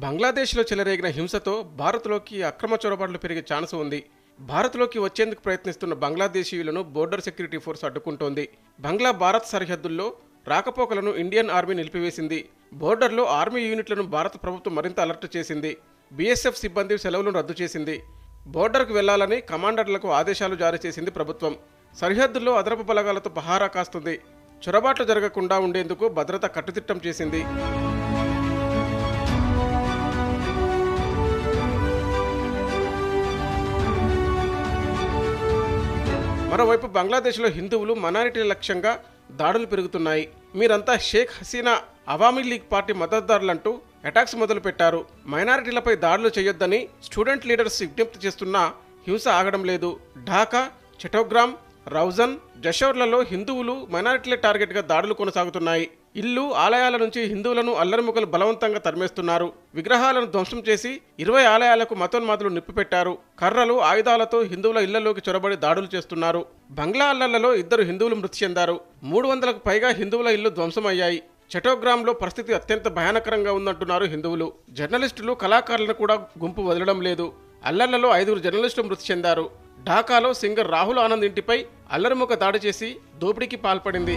బంగ్లాదేశ్లో చెలరేగిన హింసతో భారత్లోకి అక్రమ చొరబాట్లు పెరిగే ఛాన్స్ ఉంది. భారత్లోకి వచ్చేందుకు ప్రయత్నిస్తున్న బంగ్లాదేశీయులను బోర్డర్ సెక్యూరిటీ ఫోర్స్ అడ్డుకుంటోంది. భారత్ సరిహద్దుల్లో రాకపోకలను ఇండియన్ ఆర్మీ నిలిపివేసింది. బోర్డర్లో ఆర్మీ యూనిట్లను భారత ప్రభుత్వం మరింత అలర్ట్ చేసింది. బీఎస్ఎఫ్ సిబ్బంది సెలవులను రద్దు చేసింది. బోర్డర్కు వెళ్లాలని కమాండర్లకు ఆదేశాలు జారీ చేసింది ప్రభుత్వం. సరిహద్దుల్లో అదనపు బలగాలతో పహారా కాస్తుంది. చొరబాట్లు జరగకుండా ఉండేందుకు భద్రత కట్టుదిట్టం చేసింది. మరోవైపు బంగ్లాదేశ్లో హిందువులు మైనారిటీల లక్ష్యంగా దాడులు పెరుగుతున్నాయి. మీరంతా షేక్ హసీనా అవామీ లీగ్ పార్టీ మద్దతుదారులంటూ అటాక్స్ మొదలుపెట్టారు. మైనారిటీలపై దాడులు చేయొద్దని స్టూడెంట్ లీడర్స్ విజ్ఞప్తి చేస్తున్నా హింస ఆగడం లేదు. ఢాకా, చటోగ్రామ్, రౌజన్, జషోర్లలో హిందువులు మైనారిటీల టార్గెట్గా దాడులు కొనసాగుతున్నాయి. ఇల్లు, ఆలయాల నుంచి హిందువులను అల్లరిముకలు బలవంతంగా తరిమేస్తున్నారు. విగ్రహాలను ధ్వంసం చేసి 20 ఆలయాలకు మతోన్మాదులు నిప్పిపెట్టారు. కర్రలు, ఆయుధాలతో హిందువుల ఇళ్లలోకి చొరబడి దాడులు చేస్తున్నారు. బంగ్లా అల్లర్లలో 2 హిందువులు మృతి చెందారు. 300లకు పైగా హిందువుల ఇళ్లు ధ్వంసమయ్యాయి. చటోగ్రామ్లో పరిస్థితి అత్యంత భయానకరంగా ఉందంటున్నారు హిందువులు. జర్నలిస్టులు, కళాకారులను కూడా గుంపు వదలడం లేదు. అల్లర్లలో 5 జర్నలిస్టులు మృతి చెందారు. ఢాకాలో సింగర్ రాహుల్ ఆనంద్ ఇంటిపై అల్లరిముక దాడి చేసి దోపిడీకి పాల్పడింది.